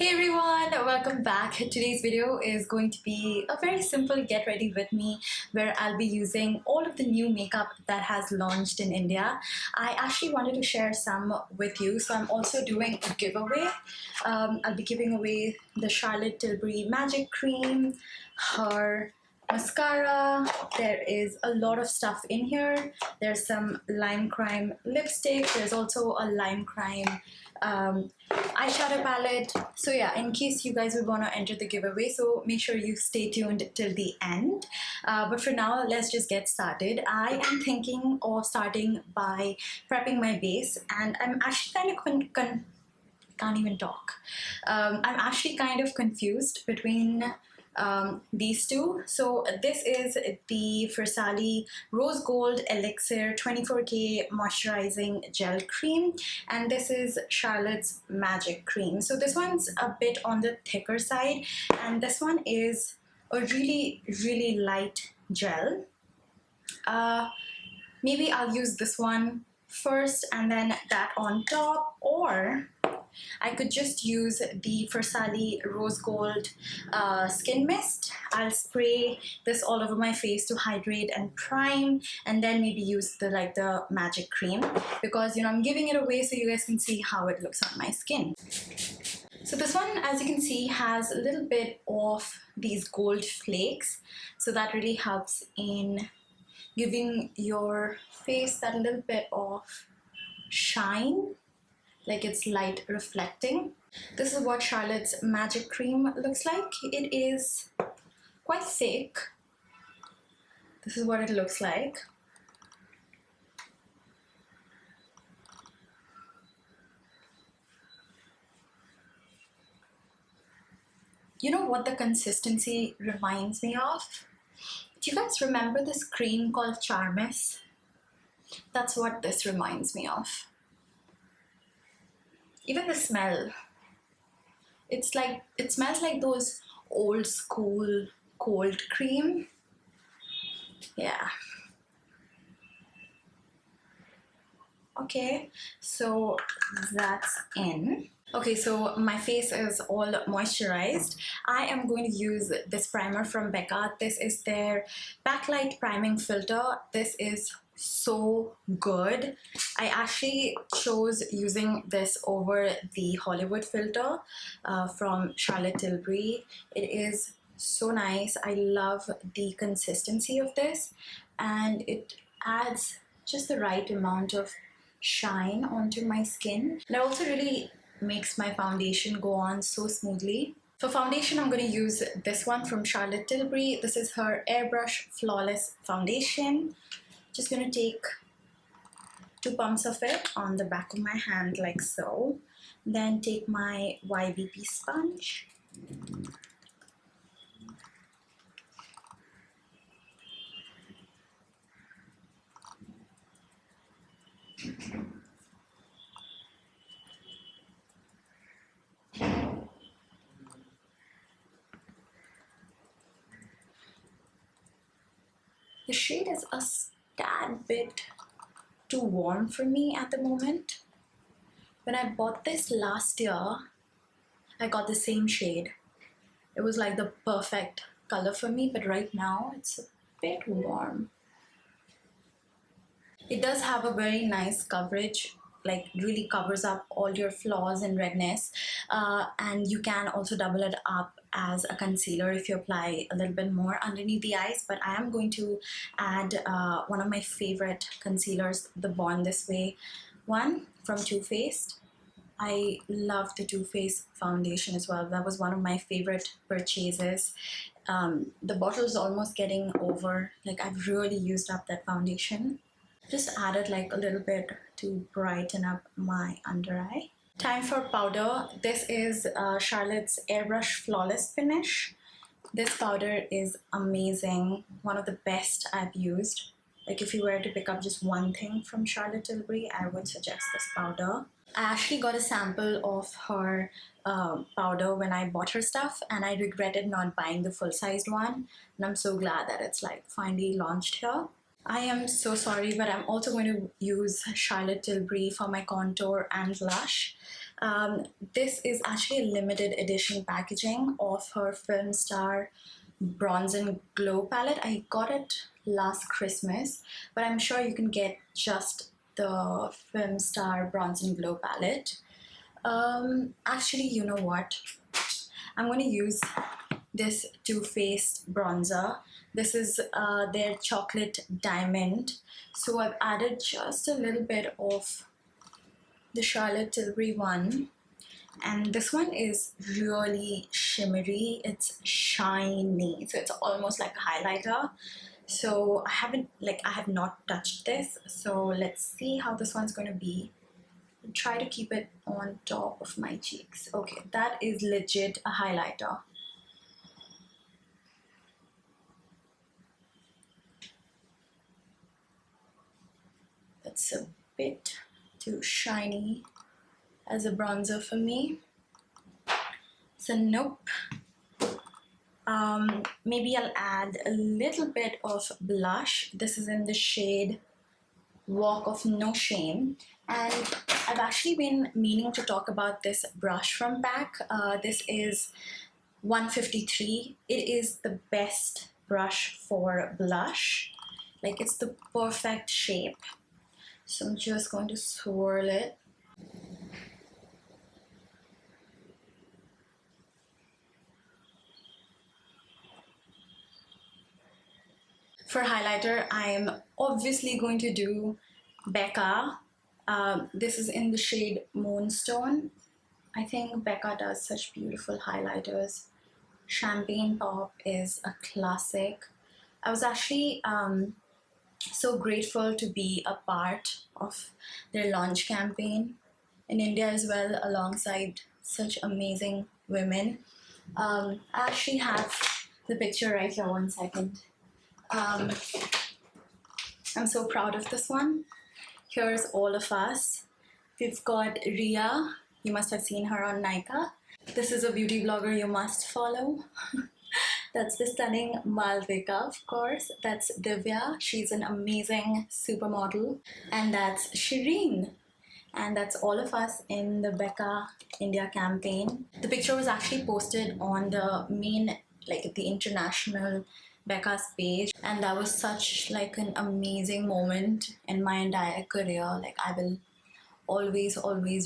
Hey everyone, welcome back. Today's video is going to be a very simple get ready with me where I'll be using all of the new makeup that has launched in India. I actually wanted to share some with you, so I'm also doing a giveaway. I'll be giving away the Charlotte Tilbury Magic Cream, her mascara. There is a lot of stuff in here. There's some Lime Crime lipstick. There's also a Lime Crime eyeshadow palette. So yeah, in case you guys would want to enter the giveaway, so make sure you stay tuned till the end. But for now, let's just get started. I am thinking of starting by prepping my base, and I'm actually kind of can't even talk. I'm actually kind of confused between these two. So this is the Faux Rose Gold Elixir 24K Moisturizing Gel Cream, and this is Charlotte's Magic Cream. So this one's a bit on the thicker side, and this one is a really light gel. Maybe I'll use this one first and then that on top, or I could just use the Faux Rose Gold Skin Mist. I'll spray this all over my face to hydrate and prime, and then maybe use the Magic Cream, because I'm giving it away so you guys can see how it looks on my skin. So this one, as you can see, has a little bit of these gold flakes, so that really helps in giving your face that little bit of shine, like it's light reflecting. This is what Charlotte's Magic Cream looks like. It is quite thick. This is what it looks like. You know what the consistency reminds me of? Do you guys remember this cream called Charmis? That's what this reminds me of. Even the smell, it smells like those old school cold cream. Yeah. Okay, so that's in. Okay, so my face is all moisturized. I am going to use this primer from Becca. This is their Backlight Priming Filter. This is so good. I actually chose using this over the Hollywood filter from Charlotte Tilbury. It is so nice. I love the consistency of this, and it adds just the right amount of shine onto my skin. And it also really makes my foundation go on so smoothly. For foundation, I'm going to use this one from Charlotte Tilbury. This is her Airbrush Flawless Foundation. Just going to take 2 pumps of it on the back of my hand like so. Then take my YVP sponge. The shade is a tad bit too warm for me at the moment. When I bought this last year, I got the same shade. It was like the perfect color for me, but right now it's a bit warm. It does have a very nice coverage, like really covers up all your flaws and redness, and you can also double it up as a concealer if you apply a little bit more underneath the eyes. But I am going to add one of my favorite concealers, the Born This Way one from Too Faced. I love the Too Faced foundation as well. That was one of my favorite purchases. The bottle is almost getting over. Like, I've really used up that foundation. Just added like a little bit to brighten up my under eye. Time for powder. This is Charlotte's Airbrush Flawless Finish. This powder is amazing. One of the best I've used. Like, if you were to pick up just one thing from Charlotte Tilbury, I would suggest this powder. I actually got a sample of her powder when I bought her stuff, and I regretted not buying the full-sized one. And I'm so glad that it's like finally launched here. I am so sorry, but I'm also going to use Charlotte Tilbury for my contour and blush. This is actually a limited edition packaging of her Film Star Bronze and Glow palette. I got it last Christmas, but I'm sure you can get just the Film Star Bronze and Glow palette. Actually, you know what? I'm going to use this Too Faced bronzer. This is their chocolate diamond. So I've added just a little bit of the Charlotte Tilbury one, and this one is really shimmery. It's shiny, so it's almost like a highlighter. So I have not touched this, so let's see how this one's going to be. Try to keep it on top of my cheeks. Okay, that is legit a highlighter. That's a bit too shiny as a bronzer for me, so nope. Maybe I'll add a little bit of blush. This is in the shade Walk of No Shame, and I've actually been meaning to talk about this brush from Pack. This is 153. It is the best brush for blush. Like, it's the perfect shape. So I'm just going to swirl it. For highlighter, I'm obviously going to do Becca. This is in the shade Moonstone. I think Becca does such beautiful highlighters. Champagne Pop is a classic. I was actually so grateful to be a part of their launch campaign in India as well, alongside such amazing women. I actually have the picture right here, one second. I'm so proud of this one. Here's all of us. We've got Ria. You must have seen her on Nykaa. This is a beauty blogger you must follow. That's the stunning Malvika, of course. That's Divya. She's an amazing supermodel. And that's Shireen. And that's all of us in the Becca India campaign. The picture was actually posted on the main, like the international Becca's page, and that was such like an amazing moment in my entire career. Like, I will always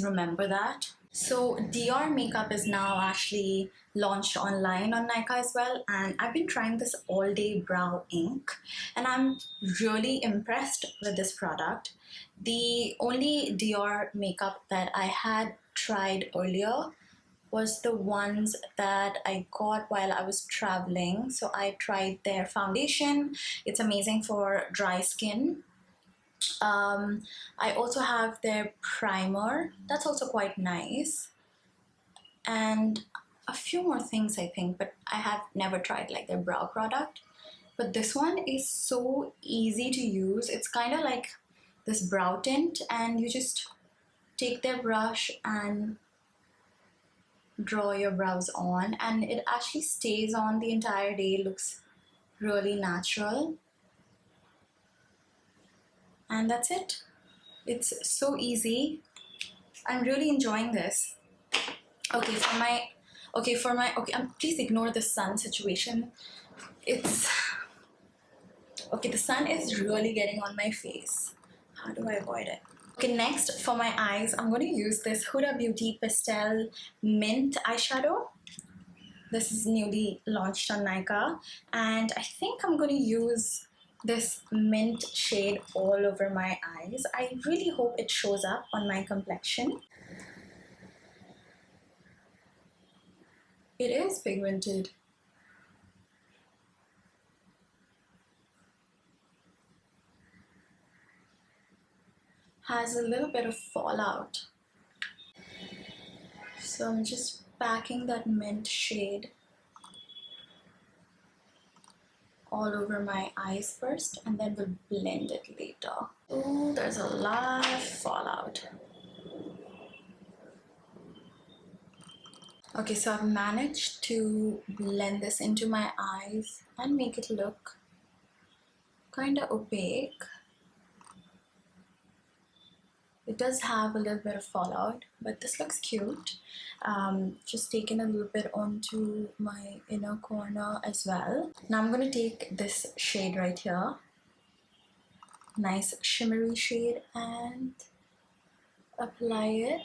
remember that. So Dior makeup is now actually launched online on Nykaa as well, and I've been trying this all day brow ink, and I'm really impressed with this product. The only Dior makeup that I had tried earlier was the ones that I got while I was traveling. So I tried their foundation. It's amazing for dry skin. I also have their primer. That's also quite nice. And a few more things, I think, but I have never tried like their brow product. But this one is so easy to use. It's kind of like this brow tint, and you just take their brush and draw your brows on, and it actually stays on the entire day. It looks really natural, and that's it. It's so easy. I'm really enjoying this. Okay, please ignore the sun situation. It's okay. The sun is really getting on my face. How do I avoid it? Okay, next for my eyes, I'm going to use this Huda Beauty Pastel Mint eyeshadow. This is newly launched on Nykaa, and I think I'm going to use this mint shade all over my eyes. I really hope it shows up on my complexion. It is pigmented. Has a little bit of fallout. So I'm just packing that mint shade all over my eyes first, and then we'll blend it later. Oh, there's a lot of fallout. Okay, so I've managed to blend this into my eyes and make it look kind of opaque. It does have a little bit of fallout, but this looks cute. Just taking a little bit onto my inner corner as well. Now I'm going to take this shade right here, nice shimmery shade, and apply it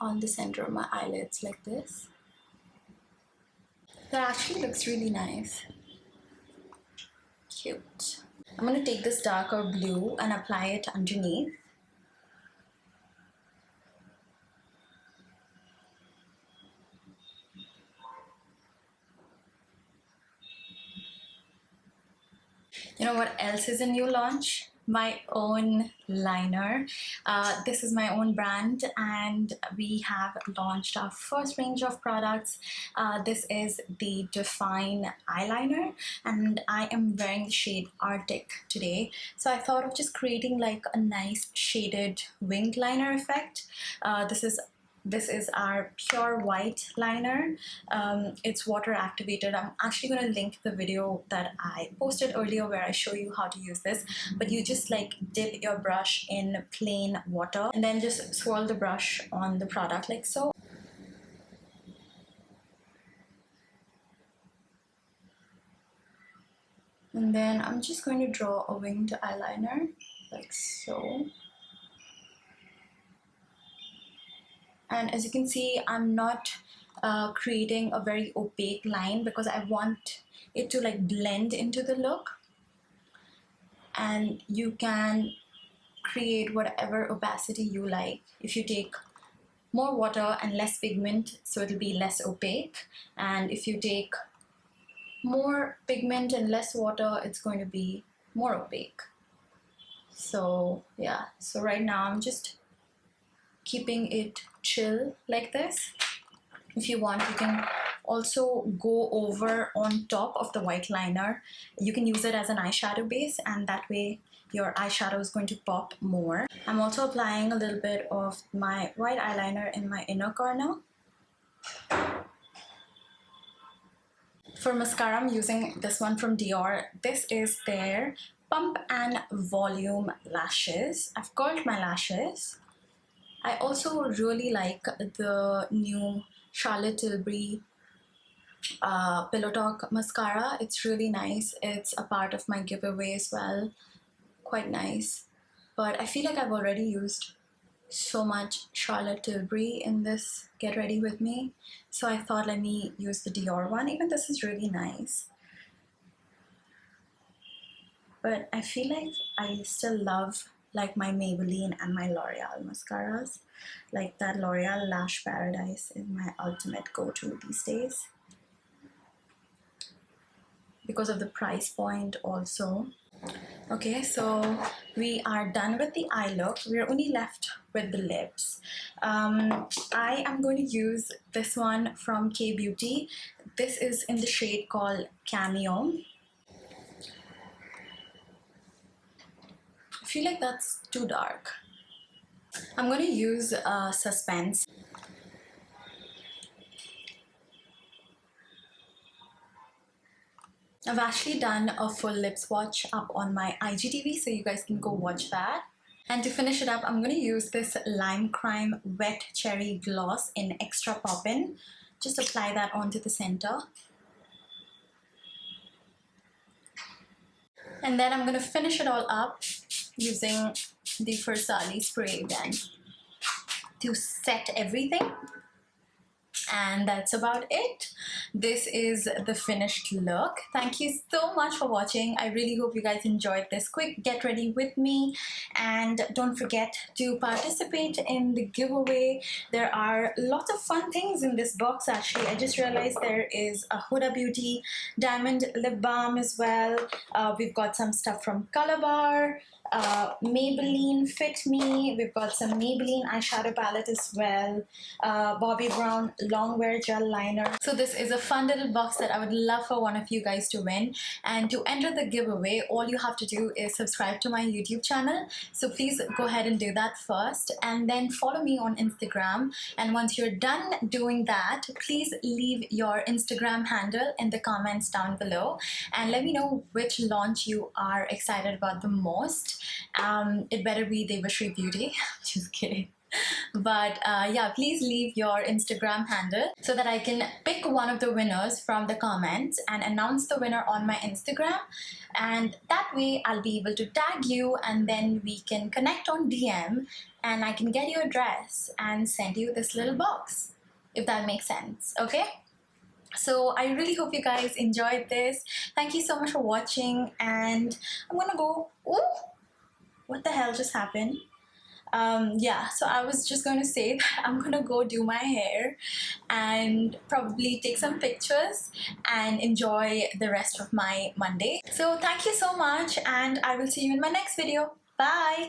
on the center of my eyelids like this. That actually looks really nice. Cute. I'm going to take this darker blue and apply it underneath. You know what else is a new launch? My own liner. This is my own brand, and we have launched our first range of products. This is the Define eyeliner, and I am wearing the shade Arctic today. So I thought of just creating like a nice shaded winged liner effect. This is our pure white liner. It's water activated. I'm actually going to link the video that I posted earlier where I show you how to use this. But you just like dip your brush in plain water and then just swirl the brush on the product like so. And then I'm just going to draw a winged eyeliner like so. And as you can see, I'm not creating a very opaque line because I want it to like blend into the look. And you can create whatever opacity you like. If you take more water and less pigment, so it'll be less opaque. And if you take more pigment and less water, it's going to be more opaque. So yeah, so right now I'm just keeping it chill like this. If you want, you can also go over on top of the white liner. You can use it as an eyeshadow base, and that way your eyeshadow is going to pop more. I'm also applying a little bit of my white eyeliner in my inner corner. For mascara, I'm using this one from Dior. This is their Pump and Volume Lashes. I've curled my lashes. I also really like the new Charlotte Tilbury Pillow Talk mascara. It's really nice. It's a part of my giveaway as well. Quite nice. But I feel like I've already used so much Charlotte Tilbury in this Get Ready With Me. So I thought let me use the Dior one. Even this is really nice. But I feel like I still love like my Maybelline and my L'Oreal mascaras. Like that L'Oreal Lash Paradise is my ultimate go-to these days. Because of the price point also. Okay, so we are done with the eye look. We're only left with the lips. I am going to use this one from K Beauty. This is in the shade called Cameo. I feel like that's too dark. I'm going to use Suspense. I've actually done a full lip swatch up on my IGTV, so you guys can go watch that. And to finish it up, I'm going to use this Lime Crime Wet Cherry Gloss in Extra Poppin'. Just apply that onto the center. And then I'm going to finish it all up using the Versali spray again to set everything. And that's about it. This is the finished look. Thank you so much for watching. I really hope you guys enjoyed this quick get ready with me. And don't forget to participate in the giveaway. There are lots of fun things in this box actually. I just realized there is a Huda Beauty Diamond Lip Balm as well. We've got some stuff from Color Bar. Maybelline Fit Me. We've got some Maybelline eyeshadow palette as well. Bobbi Brown Longwear Gel Liner. So this is a fun little box that I would love for one of you guys to win. And to enter the giveaway, all you have to do is subscribe to my YouTube channel. So please go ahead and do that first, and then follow me on Instagram. And once you're done doing that, please leave your Instagram handle in the comments down below and let me know which launch you are excited about the most. It better be Debasree Beauty. Just kidding. But yeah, please leave your Instagram handle so that I can pick one of the winners from the comments and announce the winner on my Instagram. And that way I'll be able to tag you, and then we can connect on DM and I can get your address and send you this little box, if that makes sense. Okay? So I really hope you guys enjoyed this. Thank you so much for watching, and I'm gonna go. Ooh, what the hell just happened? Yeah, so I was just going to say that I'm gonna go do my hair and probably take some pictures and enjoy the rest of my Monday. So thank you so much, and I will see you in my next video. Bye!